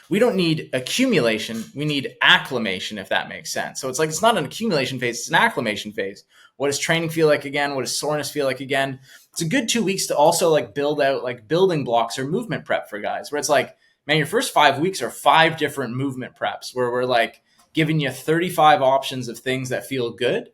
We don't need accumulation. We need acclimation, if that makes sense. So it's like, it's not an accumulation phase, it's an acclimation phase. What does training feel like again? What does soreness feel like again? It's a good 2 weeks to also like build out like building blocks or movement prep for guys, where it's like, man, your first 5 weeks are 5 different movement preps where we're like giving you 35 options of things that feel good.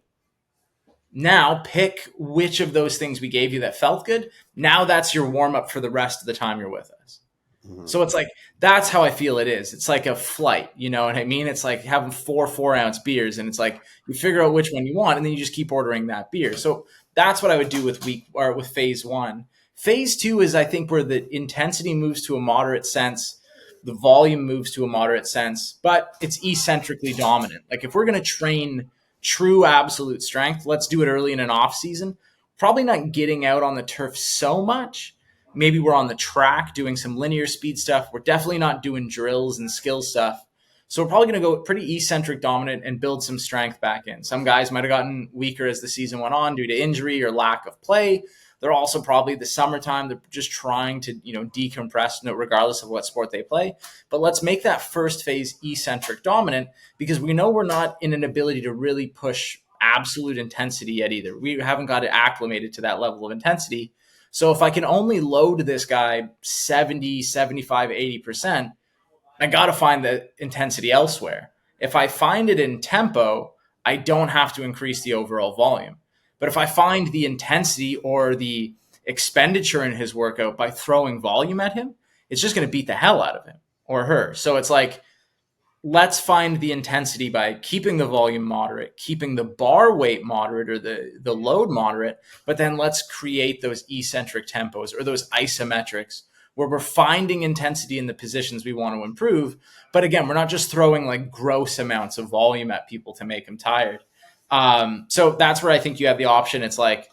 Now pick which of those things we gave you that felt good. Now that's your warm up for the rest of the time you're with us. Mhm. So it's like, that's how I feel it is. It's like a flight, you know what I mean? It's like having 4 4-ounce beers, and it's like you figure out which one you want, and then you just keep ordering that beer. So that's what I would do with with phase one. Phase two is, I think, where the intensity moves to a moderate sense, the volume moves to a moderate sense, but it's eccentrically dominant. Like if we're going to train true absolute strength, let's do it early in an off season. Probably not getting out on the turf so much. Maybe we're on the track doing some linear speed stuff. We're definitely not doing drills and skill stuff. So we're probably going to go pretty eccentric dominant and build some strength back in. Some guys might have gotten weaker as the season went on due to injury or lack of play. They're also probably the summertime. They're just trying to, decompress regardless of what sport they play. But let's make that first phase eccentric dominant, because we know we're not in an ability to really push absolute intensity yet either. We haven't got it acclimated to that level of intensity. So if I can only load this guy 70, 75, 80%, I got to find the intensity elsewhere. If I find it in tempo, I don't have to increase the overall volume. But if I find the intensity or the expenditure in his workout by throwing volume at him, it's just going to beat the hell out of him or her. So it's like, let's find the intensity by keeping the volume moderate, keeping the bar weight moderate or the load moderate, but then let's create those eccentric tempos or those isometrics where we're finding intensity in the positions we want to improve. But again, we're not just throwing like gross amounts of volume at people to make them tired. So that's where I think you have the option. It's like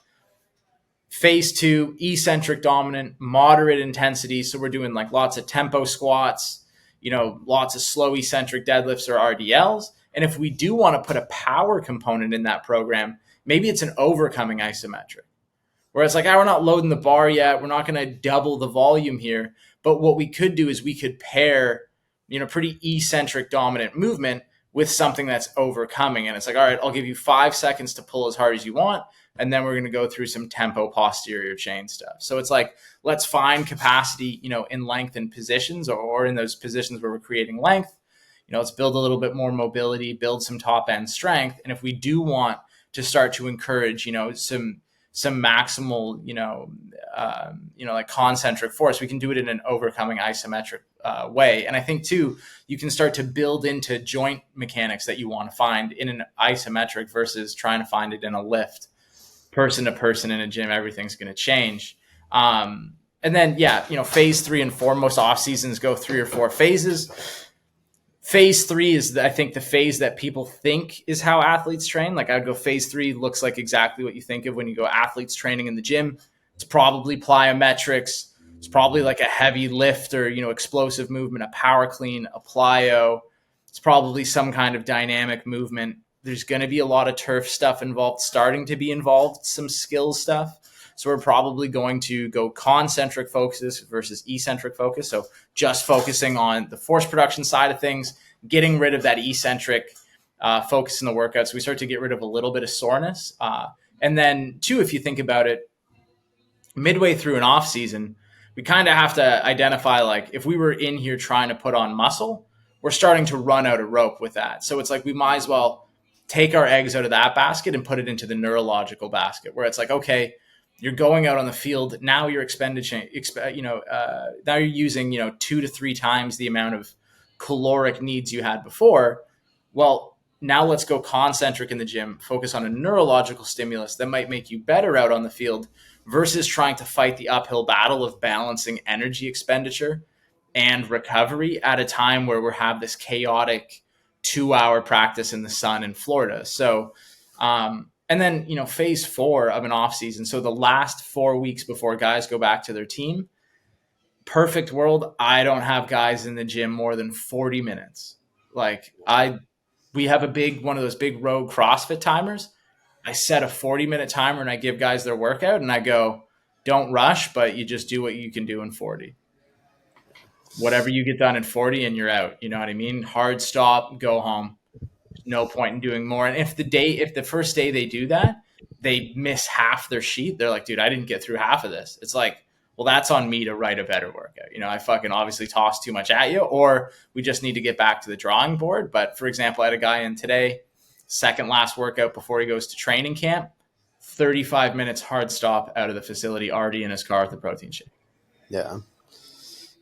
phase two, eccentric dominant, moderate intensity. So we're doing like lots of tempo squats, lots of slow eccentric deadlifts or RDLs. And if we do want to put a power component in that program, maybe it's an overcoming isometric, where it's like, we're not loading the bar yet. We're not going to double the volume here. But what we could do is we could pair, pretty eccentric dominant movement with something that's overcoming. And it's like, all right, I'll give you 5 seconds to pull as hard as you want. And then we're going to go through some tempo posterior chain stuff. So it's like, let's find capacity, in length and positions or in those positions where we're creating length. Let's build a little bit more mobility, build some top end strength. And if we do want to start to encourage, some maximal, like concentric force, we can do it in an overcoming isometric way. And I think too, you can start to build into joint mechanics that you want to find in an isometric versus trying to find it in a lift. Person to person in a gym, everything's going to change. And then, phase 3 and 4, most off seasons go 3 or 4 phases. Phase 3 is, I think, the phase that people think is how athletes train. Like I'd go phase 3 looks like exactly what you think of when you go athletes training in the gym. It's probably plyometrics. It's probably like a heavy lift or, explosive movement, a power clean, a plyo. It's probably some kind of dynamic movement. There's going to be a lot of turf stuff involved, starting to be involved, some skill stuff. So we're probably going to go concentric focus versus eccentric focus. So just focusing on the force production side of things, getting rid of that eccentric focus in the workout. So we start to get rid of a little bit of soreness. And then two, if you think about it, midway through an off season, we kind of have to identify, like, if we were in here trying to put on muscle, we're starting to run out of rope with that. So it's like, we might as well take our eggs out of that basket and put it into the neurological basket, where it's like, okay, you're going out on the field. Now you're now you're using, 2 to 3 times the amount of caloric needs you had before. Well, now let's go concentric in the gym, focus on a neurological stimulus that might make you better out on the field versus trying to fight the uphill battle of balancing energy expenditure and recovery at a time where we have this chaotic 2-hour practice in the sun in Florida. So, and then, phase 4 of an off season. So the last 4 weeks before guys go back to their team, perfect world, I don't have guys in the gym more than 40 minutes. Like we have one of those big Rogue CrossFit timers. I set a 40-minute timer and I give guys their workout and I go, don't rush, but you just do what you can do in 40. whatever you get done in 40 and you're out. You know what I mean? Hard stop, go home. No point in doing more. And if the first day they do that, they miss half their sheet, they're like, dude, I didn't get through half of this. It's like, well, that's on me to write a better workout. I fucking obviously tossed too much at you, or we just need to get back to the drawing board. But for example, I had a guy in today, second last workout before he goes to training camp, 35 minutes hard stop out of the facility, already in his car with a protein shake. Yeah.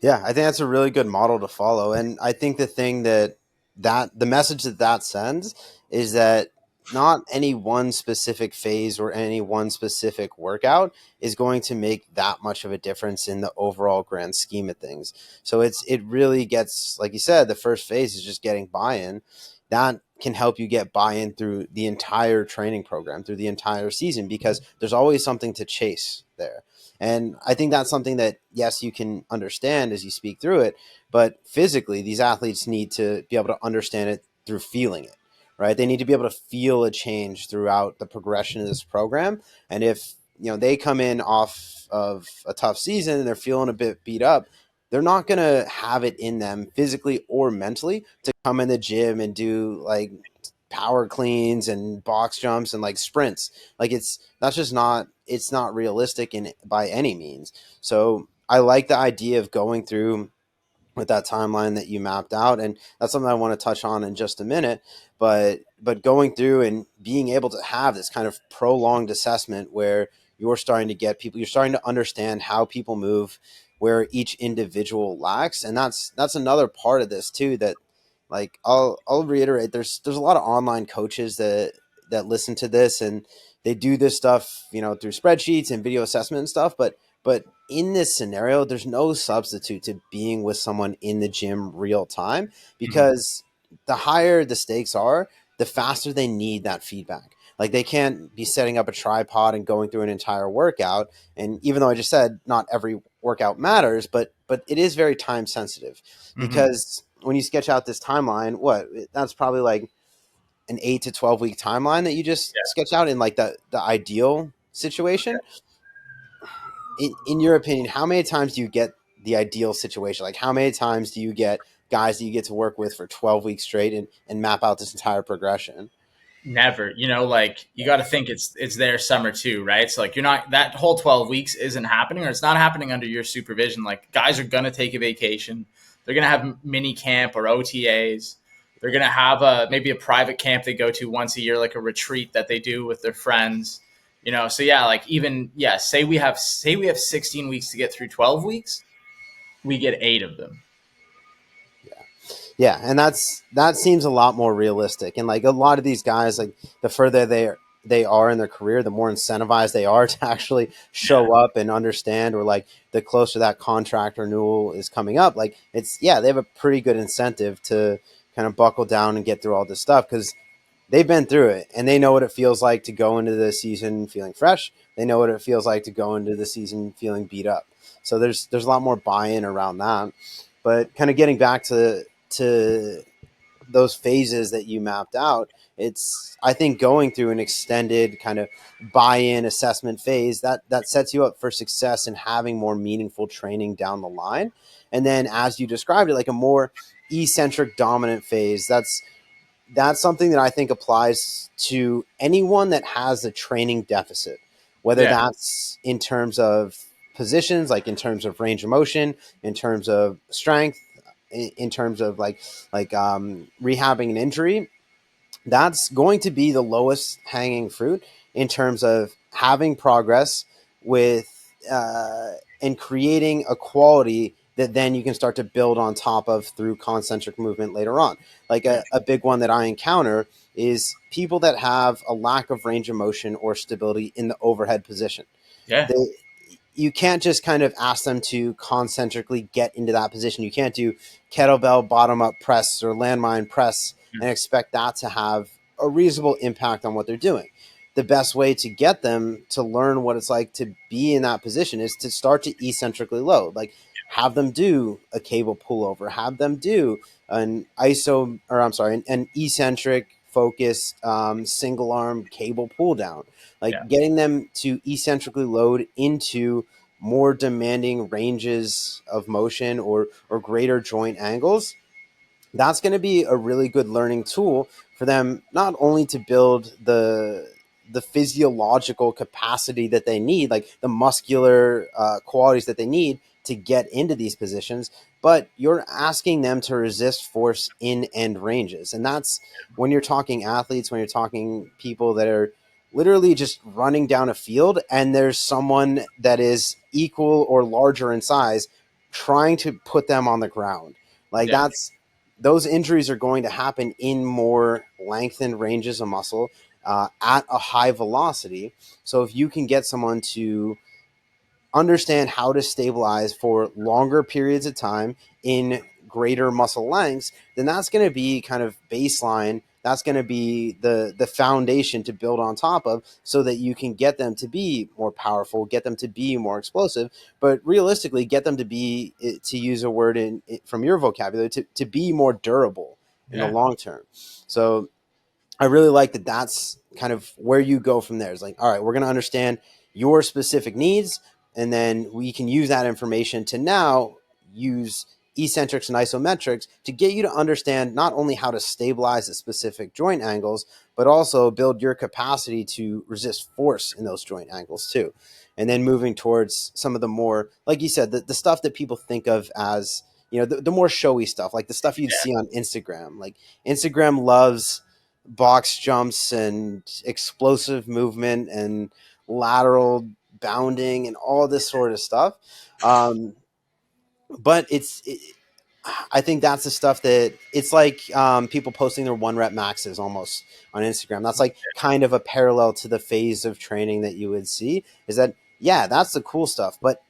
Yeah, I think that's a really good model to follow. And I think the thing that the message that sends is that not any one specific phase or any one specific workout is going to make that much of a difference in the overall grand scheme of things. So it really gets, like you said, the first phase is just getting buy-in. That can help you get buy-in through the entire training program, through the entire season, because there's always something to chase there. And I think that's something that, yes, you can understand as you speak through it, but physically, these athletes need to be able to understand it through feeling it, right? They need to be able to feel a change throughout the progression of this program. And if, they come in off of a tough season and they're feeling a bit beat up, they're not going to have it in them physically or mentally to come in the gym and do like power cleans and box jumps and like sprints. Like that's just not, it's not realistic in by any means. So I like the idea of going through with that timeline that you mapped out, and that's something I want to touch on in just a minute. But going through and being able to have this kind of prolonged assessment where you're starting to get people, you're starting to understand how people move, where each individual lacks. And that's another part of this too, that like I'll reiterate, there's a lot of online coaches that listen to this, and they do this stuff, through spreadsheets and video assessment and stuff, but in this scenario, there's no substitute to being with someone in the gym real time, Mm-hmm. because the higher the stakes are, the faster they need that feedback. Like they can't be setting up a tripod and going through an entire workout. And even though I just said not every workout matters, but it is very time sensitive, Mm-hmm. because when you sketch out this timeline, that's probably like an 8 to 12 week timeline that you just Yeah. sketch out in like the ideal situation. In your opinion, how many times do you get the ideal situation? Like how many times do you get guys that you get to work with for 12 weeks straight and map out this entire progression? Never. Like you got to think it's their summer too, right? So like you're not, that whole 12 weeks isn't happening, or it's not happening under your supervision. Like guys are going to take a vacation. They're going to have mini camp or OTAs. They're going to have maybe a private camp they go to once a year, like a retreat that they do with their friends. So yeah, like even, yeah, say we have 16 weeks to get through 12 weeks, we get 8 of them. Yeah, and that seems a lot more realistic. And like a lot of these guys, like the further they are in their career, the more incentivized they are to actually Yeah. show up and understand, or like the closer that contract renewal is coming up, like it's, yeah, they have a pretty good incentive to kind of buckle down and get through all this stuff, because they've been through it and they know what it feels like to go into the season feeling fresh. They know what it feels like to go into the season feeling beat up. So there's a lot more buy-in around that. But kind of getting back to those phases that you mapped out, it's, I think, going through an extended kind of buy-in assessment phase that sets you up for success and having more meaningful training down the line. And then, as you described it, like a more eccentric dominant phase, that's something that I think applies to anyone that has a training deficit, whether Yeah. that's in terms of positions, like in terms of range of motion, in terms of strength, in terms of rehabbing an injury. That's going to be the lowest hanging fruit in terms of having progress with and creating a quality that then you can start to build on top of through concentric movement later on. Like Yeah. a big one that I encounter is people that have a lack of range of motion or stability in the overhead position. Yeah. They, you can't just kind of ask them to concentrically get into that position. You can't do kettlebell bottom up press or landmine press and expect that to have a reasonable impact on what they're doing. The best way to get them to learn what it's like to be in that position is to start to eccentrically load. Like have them do a cable pullover, have them do an eccentric focused single arm cable pull down, like Yeah. getting them to eccentrically load into more demanding ranges of motion or greater joint angles, that's going to be a really good learning tool for them, not only to build the physiological capacity that they need, like the muscular qualities that they need to get into these positions, but you're asking them to resist force in end ranges. And that's when you're talking athletes, when you're talking people that are literally just running down a field and there's someone that is equal or larger in size trying to put them on the ground. Like Yeah. that's those injuries are going to happen in more lengthened ranges of muscle at a high velocity. So if you can get someone to understand how to stabilize for longer periods of time in greater muscle lengths, then that's going to be kind of baseline. That's going to be the foundation to build on top of, so that you can get them to be more powerful, get them to be more explosive, but realistically get them to be, to use a word from your vocabulary, to be more durable in the Yeah. long term. So I really like that. That's kind of where you go from there. It's like, all right, we're going to understand your specific needs, and then we can use that information to now use eccentrics and isometrics to get you to understand not only how to stabilize the specific joint angles, but also build your capacity to resist force in those joint angles too. And then moving towards some of the more, like you said, the stuff that people think of as, the more showy stuff, like the stuff you'd see on Instagram. Like Instagram loves box jumps and explosive movement and lateral bounding and all this sort of stuff. Um, but I think that's the stuff that it's like people posting their 1 rep maxes almost on Instagram. That's like kind of a parallel to the phase of training that you would see, is that, yeah, that's the cool stuff. But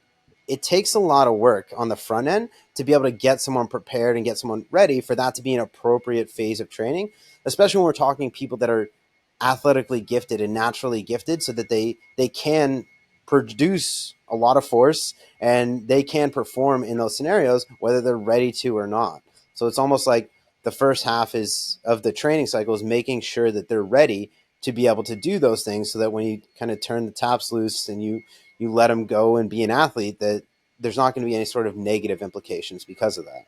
it takes a lot of work on the front end to be able to get someone prepared and get someone ready for that to be an appropriate phase of training, especially when we're talking people that are athletically gifted and naturally gifted, so that they can produce a lot of force and they can perform in those scenarios whether they're ready to or not. So it's almost like the first half is of the training cycle is making sure that they're ready to be able to do those things, so that when you kind of turn the taps loose and you let them go and be an athlete, that there's not going to be any sort of negative implications because of that.